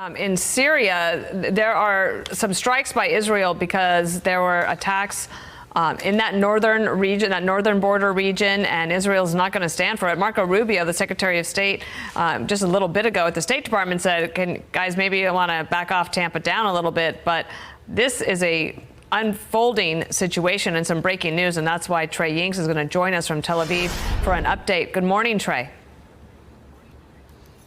In Syria, there are some strikes by Israel because there were attacks in that northern region, that northern border region, and Israel's not going to stand for it. Marco Rubio, the Secretary of State, just a little bit ago at the State Department said, guys, maybe you want to back off, tamp it down a little bit. But this is a unfolding situation and some breaking news, and that's why Trey Yingst is going to join us from Tel Aviv for an update. Good morning, Trey.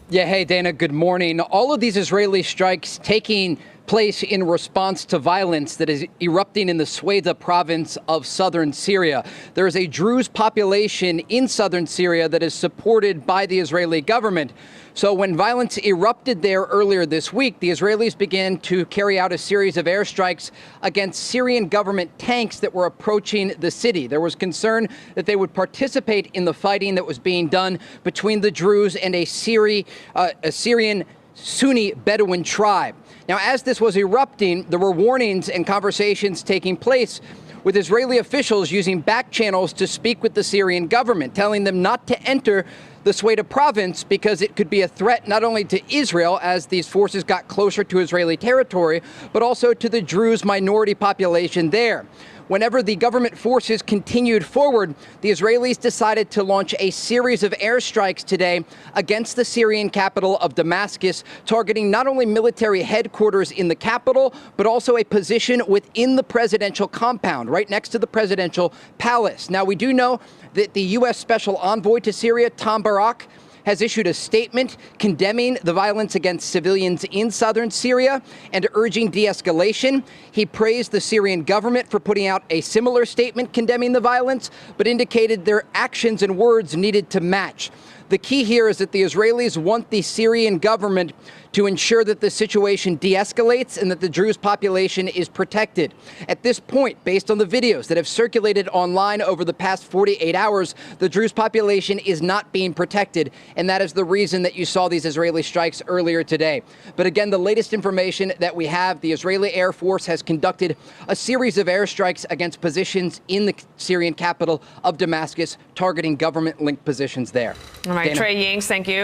Yeah, hey, Dana, good morning. All of these Israeli strikes taking place in response to violence that is erupting in the Sweda province of southern Syria. There is a Druze population in southern Syria that is supported by the Israeli government. So when violence erupted there earlier this week, the Israelis began to carry out a series of airstrikes against Syrian government tanks that were approaching the city. There was concern that they would participate in the fighting that was being done between the Druze and a Syrian Sunni Bedouin tribe. Now, as this was erupting, there were warnings and conversations taking place with Israeli officials using back channels to speak with the Syrian government, telling them not to enter the Sweda province because it could be a threat not only to Israel as these forces got closer to Israeli territory, but also to the Druze minority population there. Whenever the government forces continued forward, the Israelis decided to launch a series of airstrikes today against the Syrian capital of Damascus, targeting not only military headquarters in the capital, but also a position within the presidential compound, right next to the presidential palace. Now, we do know that the U.S. Special Envoy to Syria, Tom Barak, has issued a statement condemning the violence against civilians in southern Syria and urging de-escalation. He praised the Syrian government for putting out a similar statement condemning the violence, but indicated their actions and words needed to match. The key here is that the Israelis want the Syrian government to ensure that the situation de-escalates and that the Druze population is protected. At this point, based on the videos that have circulated online over the past 48 hours, the Druze population is not being protected, and that is the reason that you saw these Israeli strikes earlier today. But again, the latest information that we have, the Israeli Air Force has conducted a series of airstrikes against positions in the Syrian capital of Damascus, targeting government-linked positions there. All right, Dana. Trey Yingst, thank you.